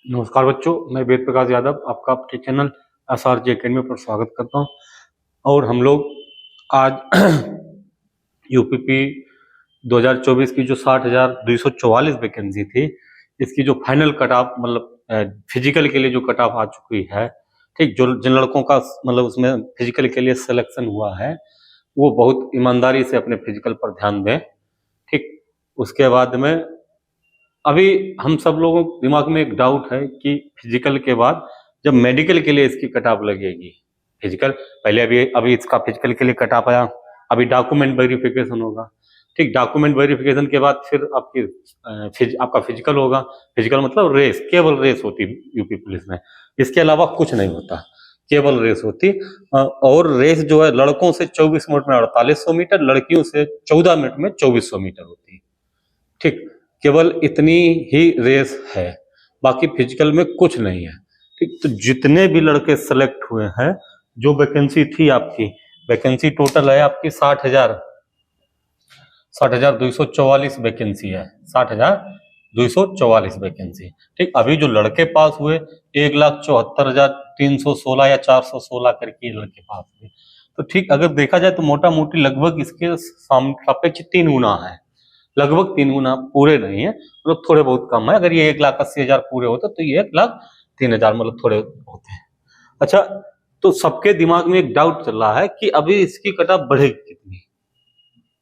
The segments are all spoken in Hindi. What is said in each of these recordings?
नमस्कार बच्चों, मैं वेद प्रकाश यादव आपका आपके चैनल SRJ अकेडमी पर स्वागत करता हूं। और हम लोग आज यूपीपी 2024 की जो 60,244 वैकेंसी थी, इसकी जो फाइनल कट ऑफ मतलब फिजिकल के लिए जो कट ऑफ आ चुकी है, ठीक, जो जिन लड़कों का मतलब उसमें फिजिकल के लिए सिलेक्शन हुआ है वो बहुत ईमानदारी से अपने फिजिकल पर ध्यान दें। ठीक, उसके बाद में अभी हम सब लोगों के दिमाग में एक डाउट है कि फिजिकल के बाद जब मेडिकल के लिए इसकी कट ऑफ लगेगी, फिजिकल पहले अभी इसका फिजिकल के लिए कट ऑफ आया, अभी डॉक्यूमेंट वेरिफिकेशन होगा। ठीक, डॉक्यूमेंट वेरिफिकेशन के बाद फिर आपका फिजिकल होगा। फिजिकल मतलब रेस, केवल रेस होती यूपी पुलिस में, इसके अलावा कुछ नहीं होता, केवल रेस होती। और रेस जो है लड़कों से 24 मिनट में 4800 मीटर, लड़कियों से 14 मिनट में 2400 मीटर होती है। ठीक, केवल इतनी ही रेस है, बाकी फिजिकल में कुछ नहीं है। ठीक, तो जितने भी लड़के सेलेक्ट हुए हैं, जो वैकेंसी थी आपकी, वैकेंसी टोटल है आपकी 60,244 वैकेंसी है, 60,244 वैकेंसी। ठीक, अभी जो लड़के पास हुए 1,74,316 या 416 करके लड़के पास हुए। तो ठीक, अगर देखा जाए तो मोटा मोटी लगभग इसके सापेक्ष 3 गुना है, लगभग 3 गुना, पूरे नहीं है, मतलब थोड़े बहुत कम है। अगर ये 1,80,000 पूरे होते तो ये 1,03,000 मतलब थोड़े होते हैं। अच्छा, तो सबके दिमाग में एक डाउट चल रहा है कि अभी इसकी कट ऑफ बढ़ेगी कितनी।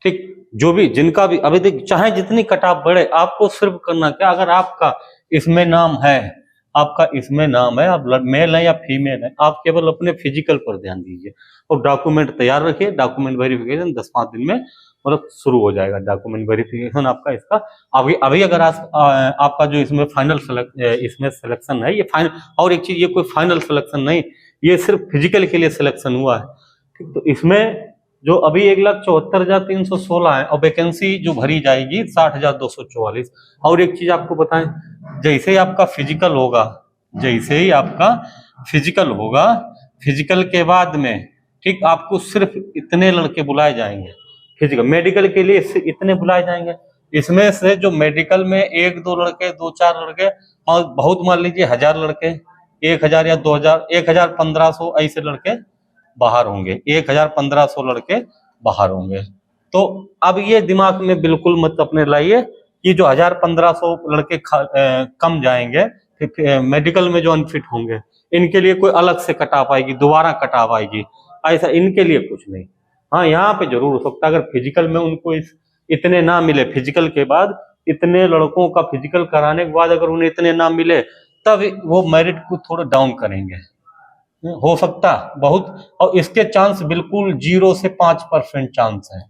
ठीक, जो भी जिनका भी अभी देख, चाहे जितनी कट ऑफ बढ़े, आपको सिर्फ करना क्या, अगर आपका इसमें नाम है, आपका इसमें नाम है, आप मेल है या फीमेल है, आप केवल अपने फिजिकल पर ध्यान दीजिए और डॉक्यूमेंट तैयार रखिए। डॉक्यूमेंट वेरिफिकेशन 10-5 दिन में मतलब शुरू हो जाएगा डॉक्यूमेंट वेरिफिकेशन आपका। इसका अभी अगर आपका जो इसमें इसमें सिलेक्शन है, ये फाइनल, और एक चीज, ये कोई फाइनल सिलेक्शन नहीं, ये सिर्फ फिजिकल के लिए सिलेक्शन हुआ है। ठीक, तो इसमें जो अभी 1,74,316 है और वैकेंसी जो भरी जाएगी 60,244। और एक चीज आपको बताएं, जैसे ही आपका फिजिकल होगा, जैसे ही आपका फिजिकल होगा, फिजिकल के बाद में ठीक आपको सिर्फ इतने लड़के बुलाए जाएंगे फिजिकल, मेडिकल के लिए इतने बुलाए जाएंगे। इसमें से जो मेडिकल में 1-2 लड़के, 2-4 लड़के, और बहुत मान लीजिए 1000 लड़के, 1000 या 2000, 1000-1500 ऐसे लड़के बाहर होंगे, 1000-1500 लड़के बाहर होंगे। तो अब ये दिमाग में बिल्कुल मत अपने लाइए कि जो 1000-1500 लड़के कम जाएंगे मेडिकल में, जो अनफिट होंगे, इनके लिए कोई अलग से कटाव आएगी, दोबारा कटाव आएगी, ऐसा इनके लिए कुछ नहीं। हाँ, यहाँ पे जरूर हो सकता है अगर फिजिकल में उनको इतने ना मिले, फिजिकल के बाद इतने लड़कों का फिजिकल कराने के बाद अगर उन्हें इतने ना मिले, तब वो मेरिट को थोड़ा डाउन करेंगे, हो सकता बहुत। और इसके चांस बिल्कुल 0 से 5% चांस है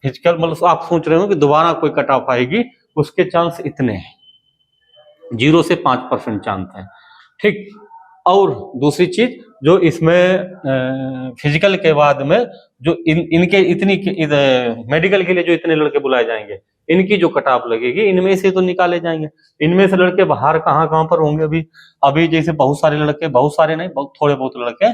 फिजिकल, मतलब आप सोच रहे हो कि दोबारा कोई कट ऑफ आएगी, उसके चांस इतने हैं, 0 से 5% चांस है। ठीक, और दूसरी चीज, जो इसमें फिजिकल के बाद में जो इनके इतनी मेडिकल के लिए जो इतने लड़के बुलाए जाएंगे, इनकी जो कट ऑफ लगेगी, इनमें से तो निकाले जाएंगे। इनमें से लड़के बाहर कहाँ कहाँ पर होंगे, अभी जैसे बहुत सारे लड़के, बहुत सारे नहीं, बहुत थोड़े बहुत लड़के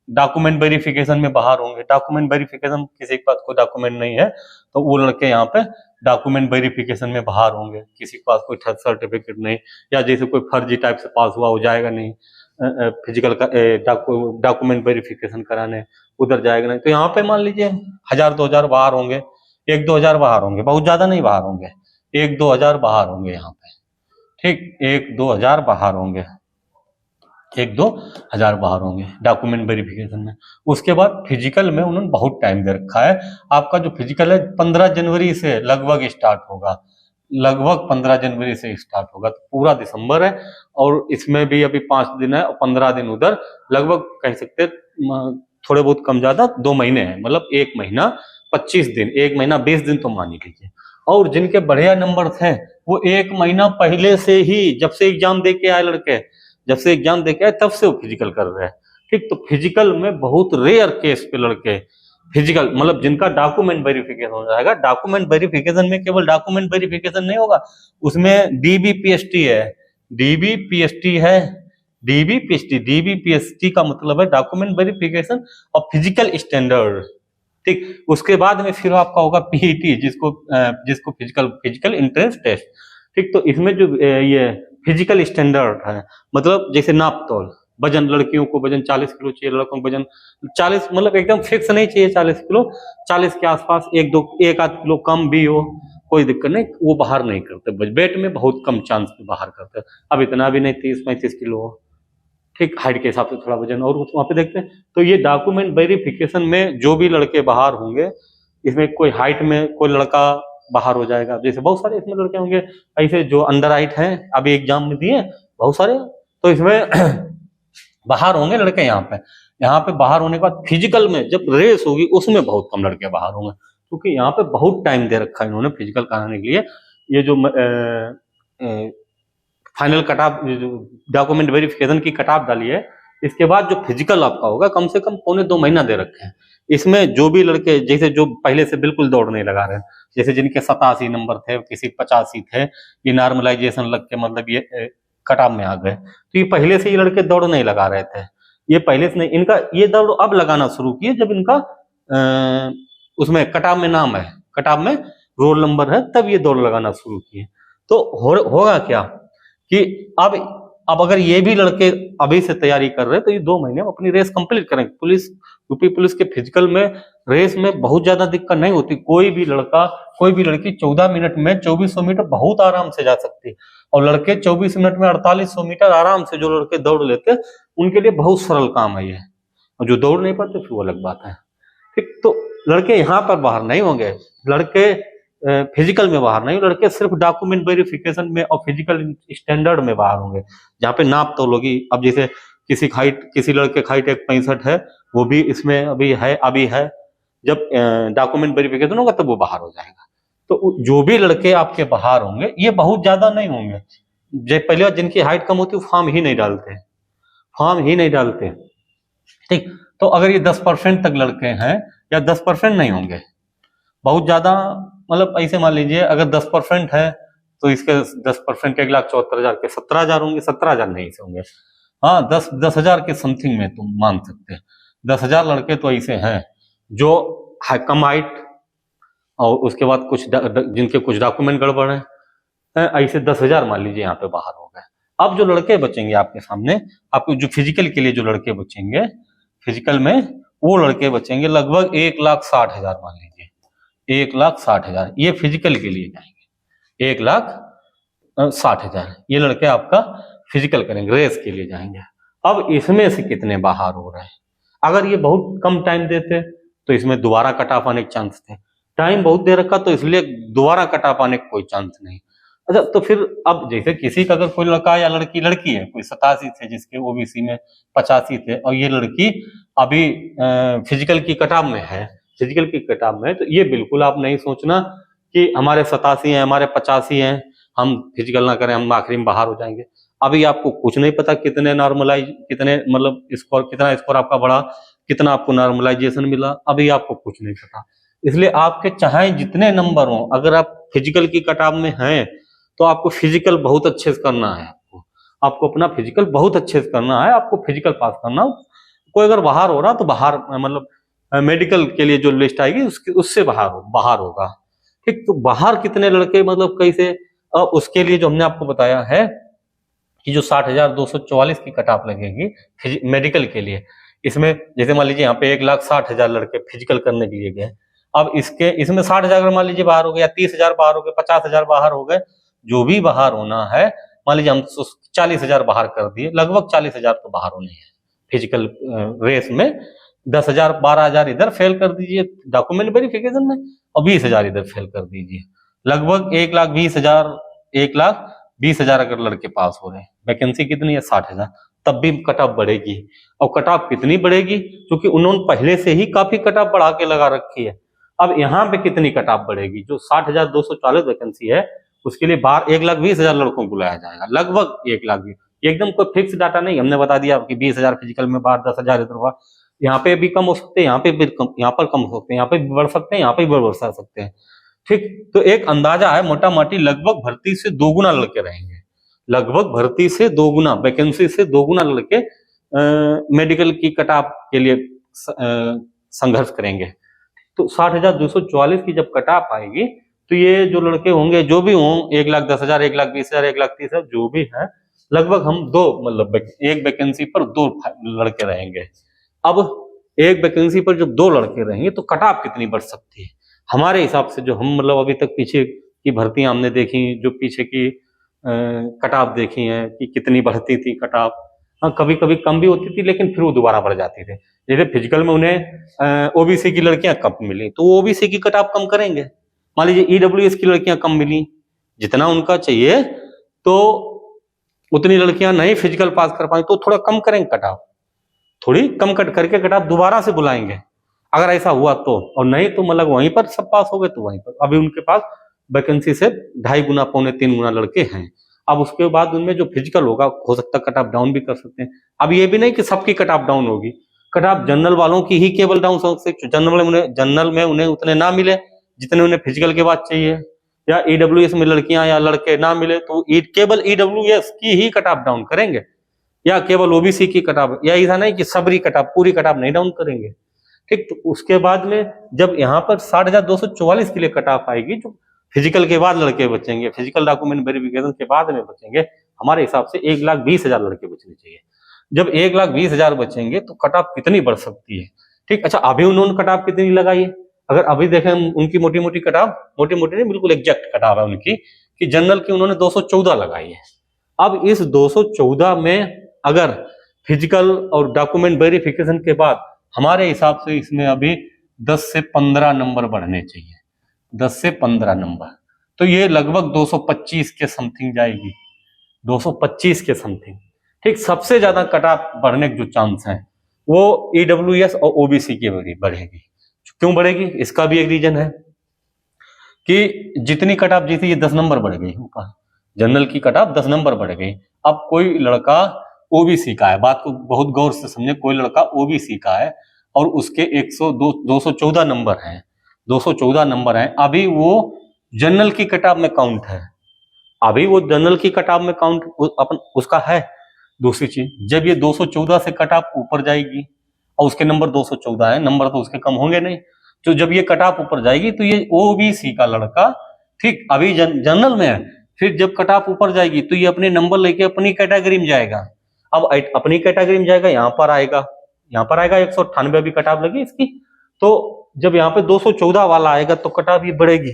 डॉक्यूमेंट वेरिफिकेशन में बाहर होंगे। डॉक्यूमेंट वेरिफिकेशन, किसी के पास कोई डॉक्यूमेंट नहीं है तो वो लड़के यहाँ पे डॉक्यूमेंट वेरिफिकेशन में बाहर होंगे। किसी के पास कोई सर्टिफिकेट नहीं, या जैसे कोई फर्जी टाइप से पास हुआ, हो जाएगा नहीं फिजिकल का डॉक्यूमेंट वेरिफिकेशन कराने, उधर जाएगा नहीं। तो यहाँ पे मान लीजिए 1000-2000 बाहर होंगे, 1-2 हजार बाहर होंगे, बहुत ज्यादा नहीं बाहर होंगे, 1-2 हजार बाहर होंगे यहाँ पे। ठीक, 1-2 हजार बाहर होंगे, 1-2 हजार बाहर होंगे डॉक्यूमेंट वेरिफिकेशन में। उसके बाद फिजिकल में उन्होंने बहुत टाइम दे रखा है। आपका जो फिजिकल है 15 जनवरी से लगभग स्टार्ट होगा, लगभग 15 जनवरी से स्टार्ट होगा, तो पूरा दिसंबर है। और इसमें भी अभी 5 दिन है और 15 दिन उधर, लगभग कह सकते थोड़े बहुत कम ज्यादा 2 महीने हैं, मतलब 1 महीना 25 दिन, 1 महीना 20 दिन तो मान ही लीजिए। और जिनके बढ़िया नंबर थे वो 1 महीना पहले से ही, जब से एग्जाम दे के आए लड़के, जब से एग्जाम दे के आए तब से वो फिजिकल कर रहे हैं। ठीक, तो फिजिकल में बहुत रेयर केस पे लड़के फिजिकल, मतलब जिनका डॉक्यूमेंट वेरिफिकेशन हो जाएगा। डॉक्यूमेंट वेरिफिकेशन में केवल डॉक्यूमेंट वेरिफिकेशन नहीं होगा, उसमें डीबीपीएसटी है, डीबीपीएसटी है, डीबीपीएसटी का मतलब है डॉक्यूमेंट वेरिफिकेशन और फिजिकल स्टैंडर्ड। ठीक, उसके बाद में फिर आपका होगा पीईटी, जिसको फिजिकल एंट्रेंस टेस्ट। ठीक, तो इसमें जो ये फिजिकल स्टैंडर्ड है, मतलब जैसे नाप तोल, वजन, लड़कियों को वजन 40 किलो चाहिए, लड़कों को वजन 40, मतलब एकदम फिक्स नहीं चाहिए 40 किलो, 40 के आसपास, एक आध किलो कम भी हो कोई दिक्कत नहीं, वो बाहर नहीं करते, वेट में बहुत कम चांस बाहर करते हैं। अब इतना भी नहीं 30-35 किलो हो, ठीक, हाइट के हिसाब से थोड़ा वजन और वहाँ पे देखते हैं। तो ये डॉक्यूमेंट वेरिफिकेशन में जो भी लड़के बाहर होंगे, इसमें कोई हाइट में कोई लड़का बाहर हो जाएगा, जैसे बहुत सारे इसमें लड़के होंगे ऐसे जो अंडर हाइट हैं, अभी एग्जाम में दिए बहुत सारे, तो इसमें बाहर होंगे लड़के। यहाँ पे बाहर होने के बाद फिजिकल में जब रेस होगी उसमें बहुत कम लड़के बाहर होंगे, क्योंकि यहाँ पे बहुत टाइम दे रखा है इन्होंने फिजिकल कराने के लिए। ये जो final cut off, document verification की कट ऑफ डाली है, इसके बाद जो फिजिकल आपका होगा कम से कम 1.25 महीना दे रखे हैं। इसमें जो भी लड़के जैसे जो पहले से बिल्कुल दौड़ नहीं लगा रहे हैं, जैसे जिनके 87 नंबर थे, किसी 85 थे, ये नॉर्मलाइजेशन लग के मतलब ये कट ऑफ में आ गए, तो ये पहले से ये लड़के दौड़ नहीं लगा रहे थे, ये पहले से नहीं, इनका ये दौड़ अब लगाना शुरू किए जब इनका उसमें कट ऑफ में नाम है, कट ऑफ में रोल नंबर है, तब ये दौड़ लगाना शुरू किए। तो होगा क्या कि अब अगर ये भी लड़के अभी से तैयारी कर रहे हैं तो ये 2 महीने में अपनी रेस कंप्लीट करेंगे। यूपी पुलिस के फिजिकल में रेस में बहुत ज्यादा दिक्कत नहीं होती, कोई भी लड़का कोई भी लड़की 14 मिनट में 2400 मीटर बहुत आराम से जा सकती है, और लड़के 24 मिनट में 4800 मीटर आराम से जो लड़के दौड़ लेते हैं उनके लिए बहुत सरल काम है ये, और जो दौड़ नहीं पाते फिर वो अलग बात है। ठीक, तो लड़के यहाँ पर बाहर नहीं होंगे, लड़के फिजिकल में बाहर नहीं, लड़के सिर्फ डॉक्यूमेंट वेरिफिकेशन में और फिजिकल स्टैंडर्ड में बाहर होंगे, जहाँ पे नाप तोल होगी। अब जैसे किसी लड़के का हाइट 165 है, वो भी इसमें अभी है, जब डॉक्यूमेंट वेरिफिकेशन होगा तब वो बाहर हो जाएगा। तो जो भी लड़के आपके बाहर होंगे ये बहुत ज्यादा नहीं होंगे, जो पहले जिनकी हाइट कम होती है फॉर्म ही नहीं डालते, ठीक। तो अगर ये 10% तक लड़के हैं, या 10% नहीं होंगे, बहुत ज्यादा, मतलब ऐसे मान लीजिए अगर 10% है तो इसके 10% के 1,74,000 के 17,000 होंगे, 17,000 नहीं से होंगे, हाँ 10,000 के समथिंग में तुम मान सकते हैं। 10,000 लड़के तो ऐसे हैं जो कम हाइट, और उसके बाद जिनके कुछ डॉक्यूमेंट गड़बड़ है, ऐसे 10,000 मान लीजिए यहाँ पे बाहर हो गए। अब जो लड़के बचेंगे आपके सामने, आपको जो फिजिकल के लिए जो लड़के बचेंगे, फिजिकल में वो लड़के बचेंगे लगभग 1,60,000 मान लीजिए, 1,60,000 ये फिजिकल के लिए जाएंगे, 1,60,000 ये लड़के आपका फिजिकल करेंगे, रेस के लिए जाएंगे। अब इसमें से कितने बाहर हो रहे हैं? अगर ये बहुत कम टाइम देते तो इसमें दोबारा कट ऑफ आने के चांस थे, टाइम बहुत दे रखा तो इसलिए दोबारा कट ऑफ आने का कोई चांस नहीं। अच्छा, तो फिर अब जैसे किसी का अगर कोई लड़का या लड़की है, कोई 87 थे जिसके ओबीसी में 85 थे, और ये लड़की अभी फिजिकल की कट ऑफ में है, तो ये बिल्कुल आप नहीं सोचना कि हमारे 87 हैं, हमारे 85 हैं, हम फिजिकल ना करें, हम आखिरी में बाहर हो जाएंगे। अभी आपको कुछ नहीं पता कितने मतलब कितना स्कोर आपका बढ़ा, कितना आपको नॉर्मलाइजेशन मिला, अभी आपको कुछ नहीं पता। इसलिए आपके चाहे जितने नंबर हो, अगर आप फिजिकल की कट ऑफ में हैं तो आपको फिजिकल बहुत अच्छे से करना है, आपको अपना फिजिकल बहुत अच्छे से करना है, आपको फिजिकल पास करना। कोई अगर बाहर हो रहा तो बाहर मतलब मेडिकल के लिए जो लिस्ट आएगी उससे बाहर होगा, ठीक। तो बाहर कितने लड़के, मतलब कैसे, उसके लिए जो हमने आपको बताया है कि जो 60,244 की कट ऑफ लगेगी मेडिकल के लिए, इसमें जैसे मान लीजिए यहाँ पे 1,60,000 लड़के फिजिकल करने के लिए गए, अब इसमें 60,000 मान लीजिए बाहर हो गए, या 30,000 बाहर हो गए, 50,000 बाहर हो गए, जो भी बाहर होना है, मान लीजिए हम 40,000 बाहर कर दिए, लगभग 40,000 तो बाहर होने हैं फिजिकल रेस में। 10,000 12,000 इधर फेल कर दीजिए डॉक्यूमेंट वेरिफिकेशन में, और 20,000 इधर फेल कर दीजिए, लगभग 1,20,000 अगर लड़के पास हो रहे हैं, वैकेंसी कितनी है 60,000, तब भी कट ऑफ बढ़ेगी। और कट ऑफ कितनी बढ़ेगी, क्योंकि उन्होंने पहले से ही काफी कट ऑफ बढ़ा के लगा रखी है। अब यहाँ पे कितनी कट ऑफ बढ़ेगी, जो 60,240 वैकेंसी है उसके लिए बाहर 1,20,000 लड़कों को बुलाया जाएगा, लगभग 1,20,000, एकदम कोई फिक्स डाटा नहीं, हमने बता दिया कि 20,000 फिजिकल में बाहर, 10,000 इधर बाहर, यहाँ पे भी कम हो सकते हैं, यहाँ पे भी कम, यहाँ पर कम हो सकते हैं, यहाँ पे भी बढ़ सकते हैं, यहाँ पे भी बढ़ सकते हैं, ठीक। तो एक अंदाजा है मोटा मोटी, लगभग भर्ती से 2 गुना लड़के रहेंगे, लगभग भर्ती से 2 गुना, वैकेंसी से 2 गुना लड़के मेडिकल की कट ऑफ के लिए संघर्ष करेंगे। तो 60,244 की जब कट ऑफ आएगी तो ये जो लड़के होंगे जो भी हों, 1,10,000, 1,20,000, 1,30,000 जो भी है, लगभग हम दो मतलब एक वैकेंसी पर दो लड़के रहेंगे। अब एक वैकेंसी पर जब दो लड़के रहेंगे तो कट ऑफ कितनी बढ़ सकती है? हमारे हिसाब से जो हम मतलब अभी तक पीछे की भर्तियां हमने देखी, जो पीछे की कट ऑफ देखी है कि कितनी बढ़ती थी कट ऑफ। हाँ, कभी कभी कम भी होती थी लेकिन फिर वो दोबारा बढ़ जाती थी। जैसे फिजिकल में उन्हें ओबीसी की लड़कियां कम मिली तो वो ओबीसी की कट ऑफ कम करेंगे। मान लीजिए ईडब्ल्यूएस की लड़कियां कम मिली, जितना उनका चाहिए तो उतनी लड़कियां नहीं फिजिकल पास कर पाई तो थोड़ा कम करेंगे कट ऑफ, थोड़ी कम कट करके कट ऑफ दोबारा से बुलाएंगे अगर ऐसा हुआ तो। और नहीं तो मतलब वहीं पर सब पास हो गए तो वहीं पर। अभी उनके पास वैकेंसी से 2.5 गुना, 2.25 गुना लड़के हैं। अब उसके बाद उनमें जो फिजिकल होगा हो सकता है कट ऑफ डाउन भी कर सकते हैं। अब ये भी नहीं कि सबकी कट ऑफ डाउन होगी, कट ऑफ जनरल वालों की ही केवल डाउन हो सकती है। जनरल में उन्हें उतने ना मिले जितने उन्हें फिजिकल के बाद चाहिए, या ईडब्ल्यूएस में लड़कियां या लड़के ना मिले तो केवल ईडब्ल्यूएस की ही कट ऑफ डाउन करेंगे, या केवल ओबीसी की कट ऑफ, या ऐसा नहीं कि सबरी कट ऑफ, पूरी कट ऑफ नहीं डाउन करेंगे। ठीक, तो उसके बाद में जब यहाँ पर 60,244 के लिए कट ऑफ आएगी, जो फिजिकल के बाद लड़के बचेंगे, फिजिकल डॉक्यूमेंट वेरिफिकेशन के बाद में बचेंगे, हमारे हिसाब से 1,20,000 लड़के बचने चाहिए। जब 1,20,000 बचेंगे तो कट ऑफ कितनी बढ़ सकती है? ठीक, अच्छा अभी उन्होंने कट ऑफ कितनी लगाई है? अगर अभी देखें उनकी मोटी मोटी कट ऑफ, मोटी मोटी नहीं बिल्कुल एग्जैक्ट कट ऑफ है उनकी, कि जनरल की उन्होंने 214 लगाई है। अब इस 214 में अगर फिजिकल और डॉक्यूमेंट वेरिफिकेशन के बाद हमारे हिसाब से इसमें अभी 10 से 15 नंबर बढ़ने चाहिए, 10 से 15 नंबर, तो ये लगभग 225 के समथिंग जाएगी, 225 के समथिंग। ठीक, सबसे ज्यादा कट ऑफ बढ़ने के जो चांस हैं वो ईडब्ल्यूएस और ओबीसी की बढ़ेगी। क्यों बढ़ेगी? इसका भी एक रीजन है कि जितनी कट ऑफ जीती ये 10 नंबर बढ़ गई ऊपर, जनरल की कट ऑफ 10 नंबर बढ़ गई। अब कोई लड़का ओबीसी का है, बात को बहुत गौर से समझे, कोई लड़का ओबीसी का है और उसके 214 नंबर हैं, 214 नंबर हैं, अभी वो जनरल की कट ऑफ में काउंट है, अभी वो जनरल की कट ऑफ में काउंट अपन उसका है। दूसरी चीज, जब ये 214 से कट ऑफ ऊपर जाएगी और उसके नंबर 214 है, नंबर तो उसके कम होंगे नहीं, तो जब ये कट ऑफ ऊपर जाएगी तो ये ओबीसी का लड़का, ठीक, अभी जनरल में है, फिर जब कट ऑफ ऊपर जाएगी तो ये अपने नंबर लेके अपनी कैटेगरी में जाएगा। अब अपनी कैटेगरी में जाएगा, यहाँ पर आएगा 198 भी कट ऑफ लगी इसकी, तो जब यहाँ पे 214 वाला आएगा तो कट ऑफ ये बढ़ेगी।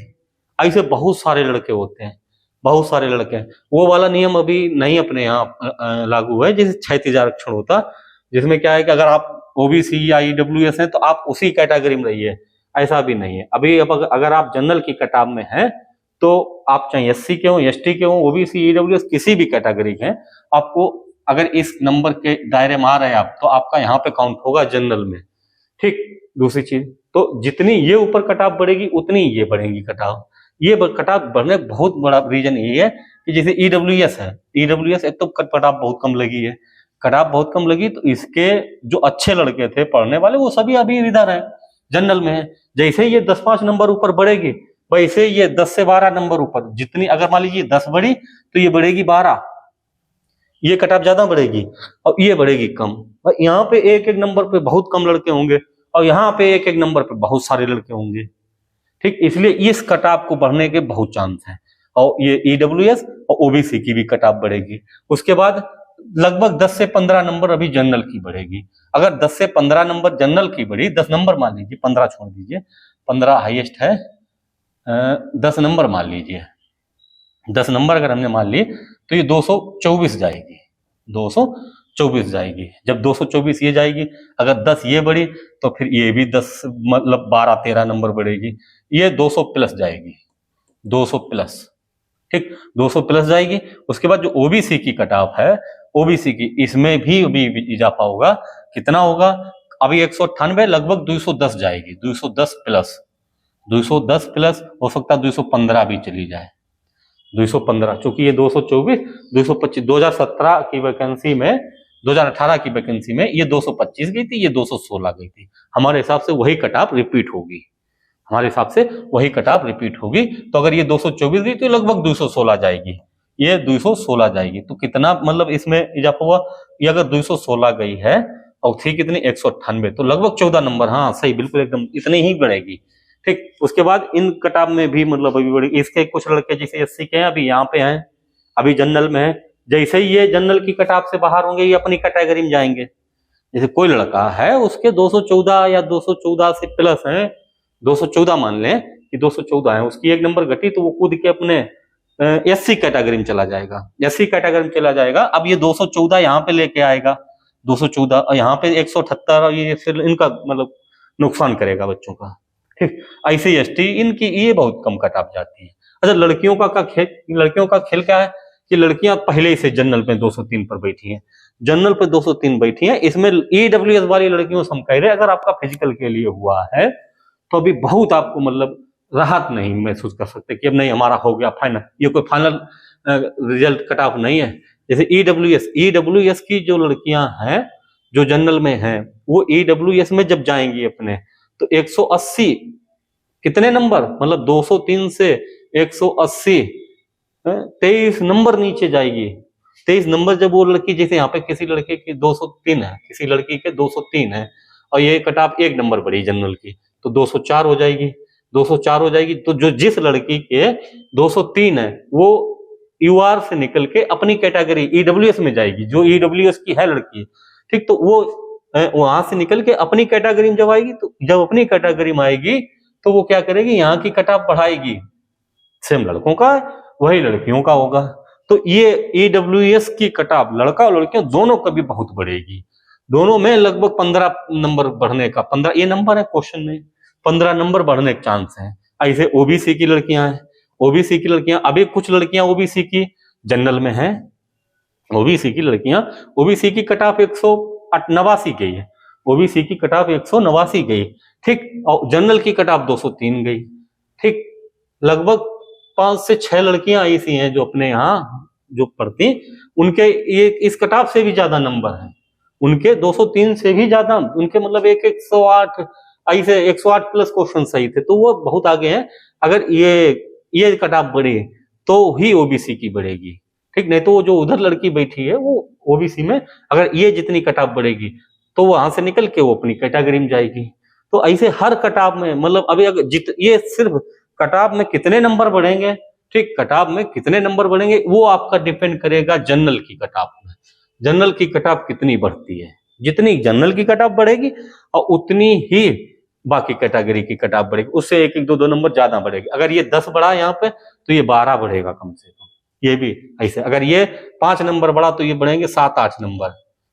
ऐसे बहुत सारे लड़के होते हैं, बहुत सारे लड़के हैं। वो वाला नियम अभी नहीं अपने यहाँ लागू है जैसे 36 आरक्षण होता, जिसमें क्या है कि अगर आप ओबीसी या ईडब्ल्यूएस हैं तो आप उसी कैटेगरी में रहिए, ऐसा भी नहीं है अभी। अब अगर आप जनरल की कट ऑफ में हैं तो आप चाहे एससी के हो, एसटी के हो, ओबीसी, ईडब्ल्यूएस किसी भी कैटेगरी के हैं, आपको अगर इस नंबर के दायरे में आ रहे हैं आप, तो आपका यहाँ पे काउंट होगा जनरल में। ठीक, दूसरी चीज, तो जितनी ये ऊपर कट ऑफ बढ़ेगी उतनी ये बढ़ेगी कट ऑफ। ये कट ऑफ बढ़ने बहुत बड़ा रीजन ये है कि जैसे ईडब्ल्यूएस है, ईडब्ल्यूएस एक तो कट ऑफ बहुत कम लगी है, कट ऑफ बहुत कम लगी, तो इसके जो अच्छे लड़के थे पढ़ने वाले वो सभी अभी इधर है, जनरल में है। जैसे ये 10-5 नंबर ऊपर बढ़ेगी वैसे ये 10 से 12 नंबर ऊपर, जितनी अगर मान लीजिए 10 बढ़ी तो ये बढ़ेगी 12, ये कट ऑफ ज्यादा बढ़ेगी और ये बढ़ेगी कम। और यहाँ पे एक एक नंबर पे बहुत कम लड़के होंगे और यहाँ पे एक एक नंबर पे बहुत सारे लड़के होंगे। ठीक, इसलिए इस कट ऑफ को बढ़ने के बहुत चांस हैं। और ये ईडब्ल्यूएस और ओबीसी की भी कट ऑफ बढ़ेगी। उसके बाद लगभग 10 से 15 नंबर अभी जनरल की बढ़ेगी। अगर 10 से 15 नंबर जनरल की बढ़ी, 10 नंबर मान लीजिए, 15 छोड़ दीजिए, 15 हाईएस्ट है, 10 नंबर मान लीजिए, 10 नंबर अगर हमने मान ली तो ये 224 जाएगी, 224 जाएगी। जब 224 ये जाएगी, अगर 10 ये बढ़ी तो फिर ये भी 10 मतलब 12-13 नंबर बढ़ेगी, ये 200 प्लस जाएगी, 200 प्लस। ठीक, 200 प्लस जाएगी। उसके बाद जो ओबीसी की कट ऑफ है, ओबीसी की, इसमें भी अभी इजाफा होगा। कितना होगा? अभी 198 लगभग 210 जाएगी, 210 प्लस, 210 प्लस, हो सकता है 215 भी चली जाए, 215, क्योंकि ये 224, 225, 2017 की वैकेंसी में, 2018 की वैकेंसी में ये 225 गई थी, ये 216 गई थी। हमारे हिसाब से वही कट ऑफ रिपीट होगी, हमारे हिसाब से वही कट ऑफ रिपीट होगी। तो अगर ये 224 गई तो लगभग 216 जाएगी, ये 216 जाएगी। तो कितना मतलब इसमें इजाफा हुआ? ये अगर 216 गई है और थी कितनी 198, तो लगभग 14 नंबर, हाँ सही, बिल्कुल एकदम इतनी ही बढ़ेगी, ठीक, उसके बाद इन कटाव में भी मतलब अभी बड़ी, इसके कुछ लड़के जैसे एससी के हैं अभी यहाँ पे हैं, अभी जनरल में है, जैसे ही ये जनरल की कटाव से बाहर होंगे ये अपनी कैटेगरी में जाएंगे। जैसे कोई लड़का है उसके 214 या 214 से प्लस है, 214 मान लें कि 214 है, उसकी एक नंबर घटी तो वो कूद के अपने एससी कैटेगरी में चला जाएगा, एससी कैटेगरी में चला जाएगा। अब ये 214 यहाँ पे लेके आएगा, 214 और यहाँ पे 178 और ये फिर इनका मतलब नुकसान करेगा बच्चों का। ठीक, ऐसे एसटी इनकी ये बहुत कम कटाव जाती है। अच्छा, लड़कियों का खेल क्या है कि लड़कियां पहले ही से जनरल पे 203 पर बैठी हैं, जनरल पे 203 बैठी हैं। इसमें ईडब्ल्यूएस वाली लड़कियों से हम कह रहे हैं अगर आपका फिजिकल के लिए हुआ है तो अभी बहुत आपको मतलब राहत नहीं महसूस कर सकते कि अब नहीं हमारा हो गया फाइनल, ये कोई फाइनल रिजल्ट कट ऑफ नहीं है। जैसे ईडब्ल्यूएस की जो लड़कियां हैं जो जनरल में हैं वो ईडब्ल्यूएस में जब जाएंगी अपने तो 180 कितने नंबर मतलब 203 से 180 23 नंबर नीचे जाएगी। 23 नंबर जब वो लड़की, जैसे यहाँ पे किसी लड़के की 203 है, किसी लड़की के 203 है और ये कट ऑफ एक नंबर बढ़ी जनरल की तो 204 हो जाएगी, 204 हो जाएगी। तो जो जिस लड़की के 203 है वो यूआर से निकल के अपनी कैटेगरी ईडब्ल्यूएस में जाएगी, जो ईडब्ल्यूएस की है लड़की, ठीक, तो वो वहां से निकल के अपनी कैटेगरी में जब आएगी तो जब अपनी कैटेगरी में आएगी तो वो क्या करेगी, यहाँ की कट ऑफ बढ़ाएगी। सेम लड़कों का वही लड़कियों का होगा। तो ये ईडब्ल्यूएस की कट ऑफ लड़का और लड़कियों दोनों का भी बहुत बढ़ेगी, दोनों में लगभग 15 नंबर बढ़ने का, 15 ये नंबर है क्वेश्चन में, 15 नंबर बढ़ने के चांस है। ऐसे ओबीसी की लड़कियां हैं, ओबीसी की लड़कियां, अभी कुछ लड़कियां ओबीसी की जनरल में हैं, ओबीसी की लड़कियां, ओबीसी की कट ऑफ 189 गई है, ओबीसी की कट ऑफ 189 गई, ठीक, और जनरल की कट ऑफ 203 गई। ठीक, लगभग 5 से 6 लड़कियां ऐसी हैं जो अपने यहाँ जो पढ़ती, उनके ये इस कट ऑफ से भी ज्यादा नंबर है, उनके 203 से भी ज्यादा, उनके मतलब 108 ऐसे 108 प्लस क्वेश्चन सही थे, तो वो बहुत आगे हैं। अगर ये कट ऑफ बढ़े तो ही ओबीसी की बढ़ेगी, ठीक, नहीं तो वो जो उधर लड़की बैठी है वो ओबीसी में अगर ये जितनी कट ऑफ बढ़ेगी तो वहां से निकल के वो अपनी कैटेगरी में जाएगी। तो ऐसे हर कट ऑफ में मतलब अभी अगर ये सिर्फ कट ऑफ में कितने नंबर बढ़ेंगे, ठीक, कट ऑफ में कितने नंबर बढ़ेंगे वो आपका डिपेंड करेगा जनरल की कट ऑफ में, जनरल की कट ऑफ कितनी बढ़ती है, जितनी जनरल की कट ऑफ बढ़ेगी और उतनी ही बाकी कैटेगरी की कट ऑफ बढ़ेगी, उससे एक एक दो नंबर ज्यादा बढ़ेगी। अगर ये 10 बढ़ा यहाँ पे तो ये 12 बढ़ेगा कम से कम, ये भी ऐसे, अगर ये 5 नंबर बढ़ा तो ये बढ़ेंगे 7-8 नंबर,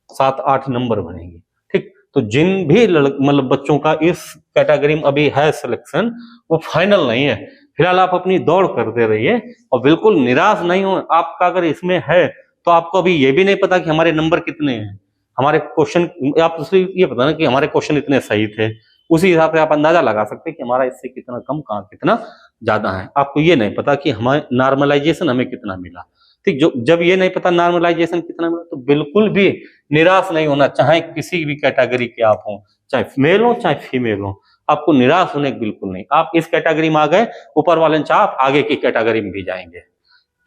7-8 नंबर बढ़ेंगे। ठीक, तो जिन भी मतलब बच्चों का इस कैटेगरी में अभी है सिलेक्शन वो फाइनल नहीं है, फिलहाल आप अपनी दौड़ करते रहिए और बिल्कुल निराश नहीं हो। आपका अगर इसमें है तो आपको अभी ये भी नहीं पता कि हमारे नंबर कितने हैं, हमारे क्वेश्चन, आप ये पता ना कि हमारे क्वेश्चन इतने सही थे, उसी हिसाब से आप अंदाजा लगा सकते हैं कि हमारा इससे कितना कम कहाँ कितना ज्यादा है। आपको ये नहीं पता कि हमारे नॉर्मलाइजेशन हमें कितना मिला, ठीक, जो जब ये नहीं पता नॉर्मलाइजेशन कितना मिला तो बिल्कुल भी निराश नहीं होना, चाहे किसी भी कैटेगरी के आप हो, चाहे मेल हो चाहे फीमेल हो, आपको निराश होने बिल्कुल नहीं। आप इस कैटेगरी में आ गए, ऊपर वाले ने चाहा आप आगे की कैटेगरी में भी जाएंगे।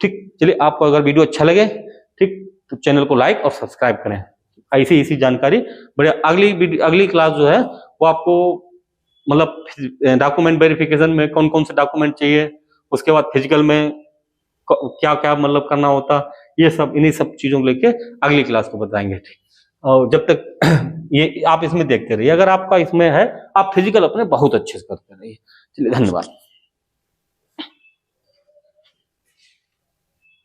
ठीक, चलिए, आपको अगर वीडियो अच्छा लगे, ठीक, तो चैनल को लाइक और सब्सक्राइब करें, ऐसी इसी जानकारी बढ़िया। अगली क्लास जो है वो आपको मतलब डॉक्यूमेंट वेरिफिकेशन में कौन कौन से डॉक्यूमेंट चाहिए, उसके बाद फिजिकल में क्या क्या मतलब करना होता, ये सब इन्हीं सब चीजों को लेके अगली क्लास को बताएंगे। ठीक, और जब तक ये आप इसमें देखते रहिए, अगर आपका इसमें है आप फिजिकल अपने बहुत अच्छे से करते रहिए। चलिए, धन्यवाद।